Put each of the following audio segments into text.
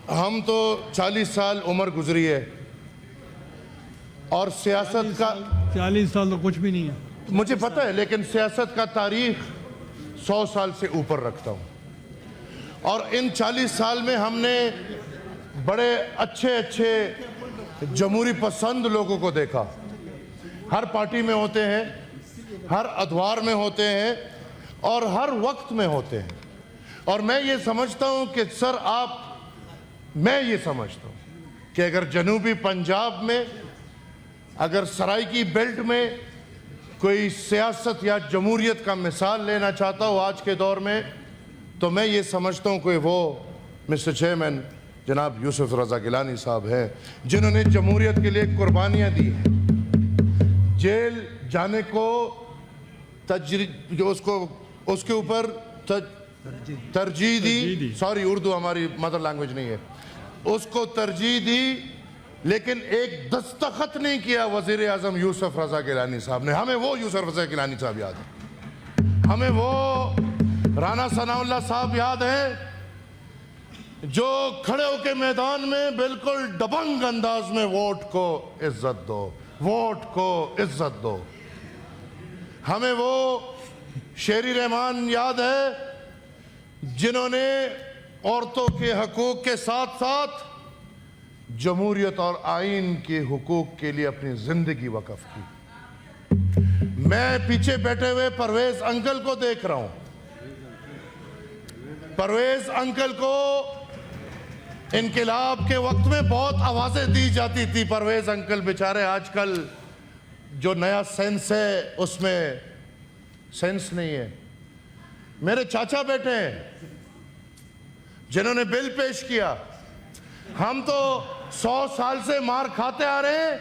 ہم تو 40 سال عمر گزری ہے اور سیاست کا 40 سال تو کچھ بھی نہیں ہے مجھے پتہ ہے، لیکن سیاست کا تاریخ 100 سال سے اوپر رکھتا ہوں، اور ان 40 سال میں ہم نے بڑے اچھے جمہوری پسند لوگوں کو دیکھا۔ ہر پارٹی میں ہوتے ہیں، ہر ادوار میں ہوتے ہیں اور ہر وقت میں ہوتے ہیں، اور میں یہ سمجھتا ہوں کہ سر میں یہ سمجھتا ہوں کہ اگر جنوبی پنجاب میں، اگر سرائکی بیلٹ میں کوئی سیاست یا جمہوریت کا مثال لینا چاہتا ہو آج کے دور میں، تو میں یہ سمجھتا ہوں کہ وہ مسٹر چیئرمین جناب یوسف رضا گیلانی صاحب ہیں، جنہوں نے جمہوریت کے لیے قربانیاں دی ہیں، جیل جانے کو جو اس کے اوپر ترجیح دی، سوری اردو ہماری مدر لینگویج نہیں ہے، اس کو ترجیح دی، لیکن ایک دستخط نہیں کیا وزیر اعظم یوسف رضا گیلانی صاحب نے۔ ہمیں وہ یوسف رضا گیلانی صاحب یاد ہیں، ہمیں وہ رانا ثناء اللہ صاحب یاد ہیں، جو کھڑے ہو کے میدان میں بالکل دبنگ انداز میں ووٹ کو عزت دو، ووٹ کو عزت دو۔ ہمیں وہ شیری رحمان یاد ہے، جنہوں نے عورتوں کے حقوق کے ساتھ ساتھ جمہوریت اور آئین کے حقوق کے لیے اپنی زندگی وقف کی۔ میں پیچھے بیٹھے ہوئے پرویز انکل کو دیکھ رہا ہوں، پرویز انکل کو انقلاب کے وقت میں بہت آوازیں دی جاتی تھی۔ پرویز انکل بیچارے آج کل جو نیا سینس ہے اس میں سینس نہیں ہے۔ میرے چاچا بیٹھے ہیں جنہوں نے بل پیش کیا، ہم تو 100 سال سے مار کھاتے آ رہے ہیں،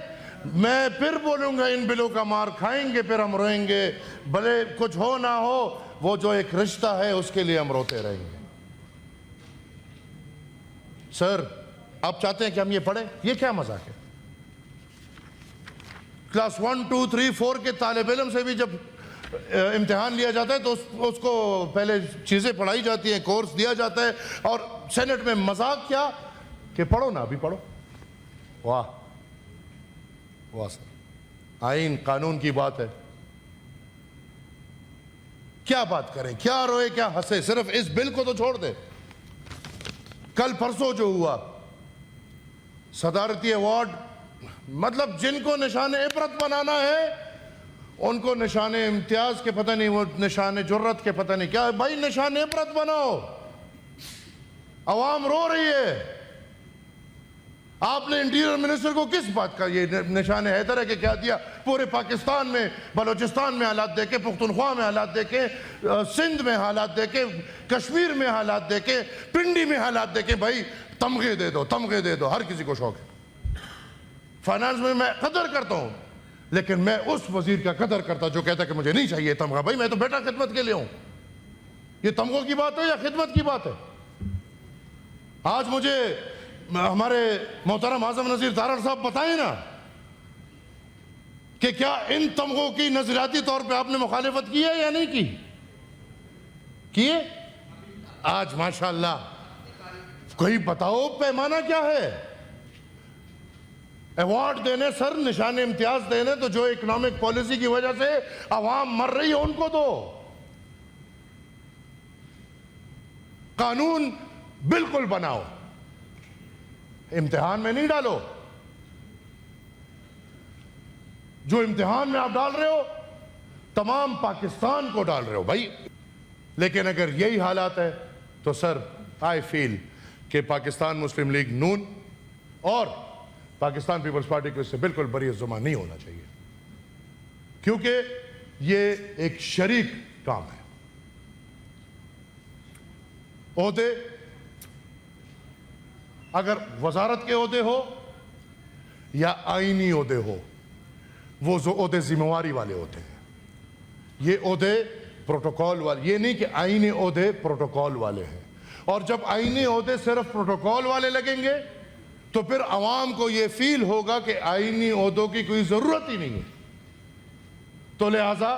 میں پھر بولوں گا ان بلوں کا مار کھائیں گے، پھر ہم روئیں گے، بھلے کچھ ہو نہ ہو، وہ جو ایک رشتہ ہے اس کے لیے ہم روتے رہیں گے۔ سر، آپ چاہتے ہیں کہ ہم یہ پڑھیں؟ یہ کیا مذاق ہے؟ کلاس 1 2 3 4 کے طالب علم سے بھی جب امتحان لیا جاتا ہے تو اس کو پہلے چیزیں پڑھائی جاتی ہیں، کورس دیا جاتا ہے، اور سینٹ میں مذاق کیا کہ پڑھو نا، ابھی پڑھو۔ واہ واہ سر، آئین قانون کی بات ہے، کیا بات کریں، کیا روئے کیا ہنسے، صرف اس بل کو تو چھوڑ دے۔ کل پرسوں جو ہوا صدارتی ایوارڈ، مطلب جن کو نشان عبرت بنانا ہے ان کو نشان امتیاز کے پتہ نہیں، وہ نشان جرت کے پتہ نہیں کیا ہے۔ بھائی نشان عبرت بناؤ، عوام رو رہی ہے۔ آپ نے انٹیریئر منسٹر کو کس بات کا یہ نشان حیدر ہے کہ کیا دیا؟ پورے پاکستان میں، بلوچستان میں حالات دیکھے، پختونخوا میں حالات دیکھے، سندھ میں حالات دیکھے، کشمیر میں حالات دیکھے، پنڈی میں حالات دیکھے۔ بھائی تمغے دے دو، تمغے دے دو، ہر کسی کو شوق ہے۔ فائنانس میں قدر کرتا ہوں، لیکن میں اس وزیر کا قدر کرتا جو کہتا کہ مجھے نہیں چاہیے تمغہ۔ بھائی میں تو بیٹا خدمت کے لیے ہوں۔ یہ تمغوں کی بات ہے یا خدمت کی بات ہے؟ آج مجھے ہمارے محترم اعظم نذیر تارڑ صاحب بتائیں نا کہ کیا ان تمغوں کی نظریاتی طور پہ آپ نے مخالفت کی ہے یا نہیں کی؟ کیے؟ آج ماشاءاللہ کوئی بتاؤ پیمانہ کیا ہے؟ ایوارڈ دینے، سر نشان امتیاز دینے تو جو اکنامک پالیسی کی وجہ سے عوام مر رہی ہے ان کو دو۔ قانون بالکل بناؤ، امتحان میں نہیں ڈالو۔ جو امتحان میں آپ ڈال رہے ہو تمام پاکستان کو ڈال رہے ہو بھائی۔ لیکن اگر یہی حالات ہے تو سر آئی فیل کہ پاکستان مسلم لیگ نون اور پاکستان پیپلز پارٹی کو اس سے بالکل بری الزماں نہیں ہونا چاہیے، کیونکہ یہ ایک شریک کام ہے۔ عہدے، اگر وزارت کے عہدے ہو یا آئینی عہدے ہو، وہ عہدے ذمہ واری والے ہوتے ہیں۔ یہ عہدے پروٹوکول والے، یہ نہیں کہ آئینی عہدے پروٹوکول والے ہیں، اور جب آئینی عہدے صرف پروٹوکول والے لگیں گے تو پھر عوام کو یہ فیل ہوگا کہ آئینی عہدوں کی کوئی ضرورت ہی نہیں ہے۔ تو لہٰذا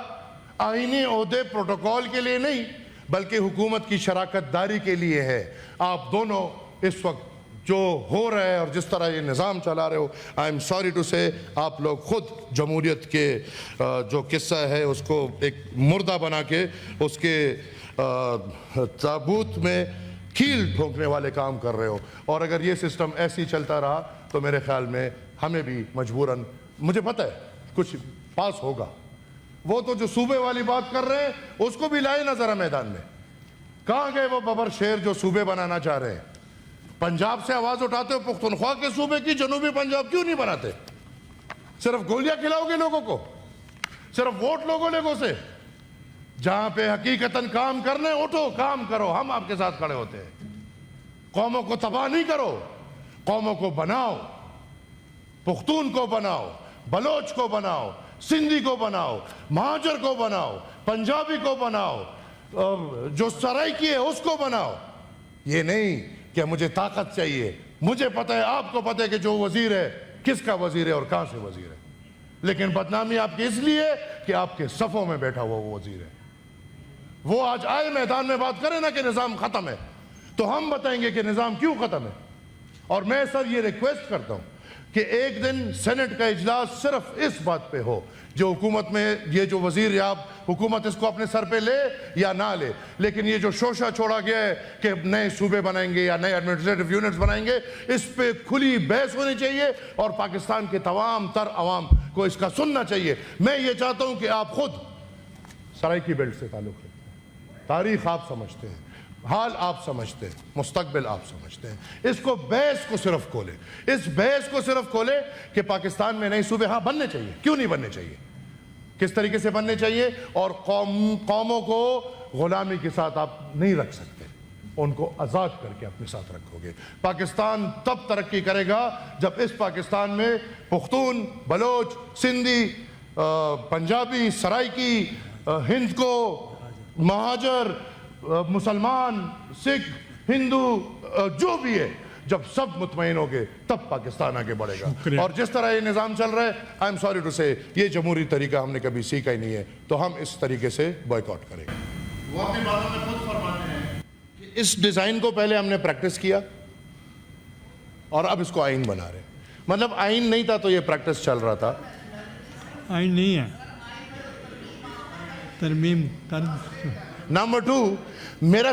آئینی عہدے پروٹوکول کے لیے نہیں بلکہ حکومت کی شراکت داری کے لیے ہے۔ آپ دونوں اس وقت جو ہو رہا ہے اور جس طرح یہ نظام چلا رہے ہو, آئی ایم سوری ٹو سے آپ لوگ خود جمہوریت کے جو قصہ ہے اس کو ایک مردہ بنا کے اس کے تابوت میں کیل ٹھونکنے والے کام کر رہے ہو. اور اگر یہ سسٹم ایسے ہی چلتا رہا تو میرے خیال میں ہمیں بھی مجبوراً, مجھے پتہ ہے کچھ پاس ہوگا. وہ تو جو صوبے والی بات کر رہے ہیں اس کو بھی لائے نہ ذرا میدان میں. کہاں گئے وہ ببر شیر جو صوبے بنانا چاہ رہے ہیں؟ پنجاب سے آواز اٹھاتے ہو پختونخوا کے صوبے کی, جنوبی پنجاب کیوں نہیں بناتے؟ صرف گولیاں کھلاؤ گے لوگوں کو, صرف ووٹ لوگوں لوگوں سے. جہاں پہ حقیقتاً کام کرنے, اٹھو کام کرو, ہم آپ کے ساتھ کھڑے ہوتے ہیں. قوموں کو تباہ نہیں کرو, قوموں کو بناؤ. پختون کو بناؤ, بلوچ کو بناؤ, سندھی کو بناؤ, مہاجر کو بناؤ, پنجابی کو بناؤ, جو سرائکی ہے اس کو بناؤ. یہ نہیں کہ مجھے طاقت چاہیے. مجھے پتہ ہے, آپ کو پتہ ہے کہ جو وزیر ہے کس کا وزیر ہے اور کہاں سے وزیر ہے, لیکن بدنامی آپ کی اس لیے کہ آپ کے صفوں میں بیٹھا ہوا وہ وزیر ہے. وہ آج آئے میدان میں بات کرے نا کہ نظام ختم ہے, تو ہم بتائیں گے کہ نظام کیوں ختم ہے. اور میں سر یہ ریکویسٹ کرتا ہوں کہ ایک دن سینٹ کا اجلاس صرف اس بات پہ ہو, جو حکومت میں یہ جو وزیر یاب حکومت اس کو اپنے سر پہ لے یا نہ لے, لیکن یہ جو شوشہ چھوڑا گیا ہے کہ نئے صوبے بنائیں گے یا نئے ایڈمنسٹریٹو یونٹس بنائیں گے, اس پہ کھلی بحث ہونی چاہیے اور پاکستان کے تمام تر عوام کو اس کا سننا چاہیے. میں یہ چاہتا ہوں کہ آپ خود سرائکی بیلٹ سے تعلق رکھتے ہیں, تاریخ آپ سمجھتے ہیں, حال آپ سمجھتے ہیں, مستقبل آپ سمجھتے ہیں. اس کو بحث کو صرف کھولے, اس بحث کو صرف کھولے کہ پاکستان میں نئے صوبے ہاں بننے چاہیے, کیوں نہیں بننے چاہیے, کس طریقے سے بننے چاہیے, اور قوموں کو غلامی کے ساتھ آپ نہیں رکھ سکتے, ان کو آزاد کر کے اپنے ساتھ رکھو گے. پاکستان تب ترقی کرے گا جب اس پاکستان میں پختون, بلوچ, سندھی, پنجابی, سرائکی, ہند کو, مہاجر, مسلمان, سکھ, ہندو, جو بھی ہے, جب سب مطمئن ہو گے تب پاکستان آگے بڑھے گا. اور جس طرح یہ نظام چل رہا ہے, آئی ایم سوری ٹو سے, یہ جمہوری طریقہ ہم نے کبھی سیکھا ہی نہیں ہے, تو ہم اس طریقے سے بائیکاٹ کریں گے. وہ اپنی باتوں میں خود فرماتے ہیں کہ اس ڈیزائن کو پہلے ہم نے پریکٹس کیا اور اب اس کو آئین بنا رہے ہیں. مطلب آئین نہیں تھا تو یہ پریکٹس چل رہا تھا. آئین نہیں ہے, ترمیم. نمبر 2, میرا